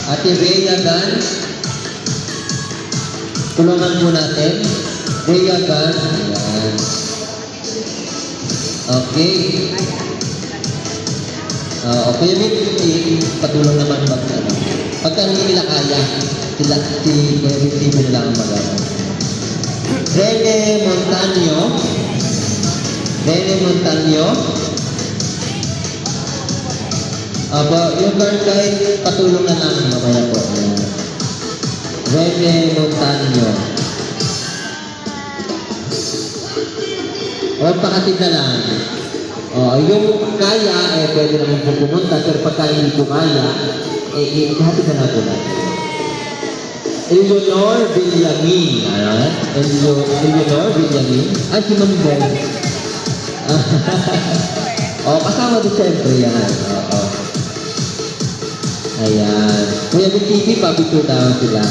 Ate Rhea Gan. Tulungan po natin. Rhea Gan. Ayan. Okay. Okay, may patulong naman pagka hindi nila kaya, si Kevin TV na lang ang magagawa. Rene Montaño. Rene Montaño. Yung girl guys, patulong na lang mamaya po. Rene Montaño. O pakatid na lang. Yung kaya, pwede naman po pumunta, pero pagka hindi ko kaya, hatid na lang po natin. Eleanor Villamin. Eleanor Villamin. Ay, si Ma'am Ben. Kasama din siyempre yan. Ayan. Kuya Bin TV, pabito daw sila.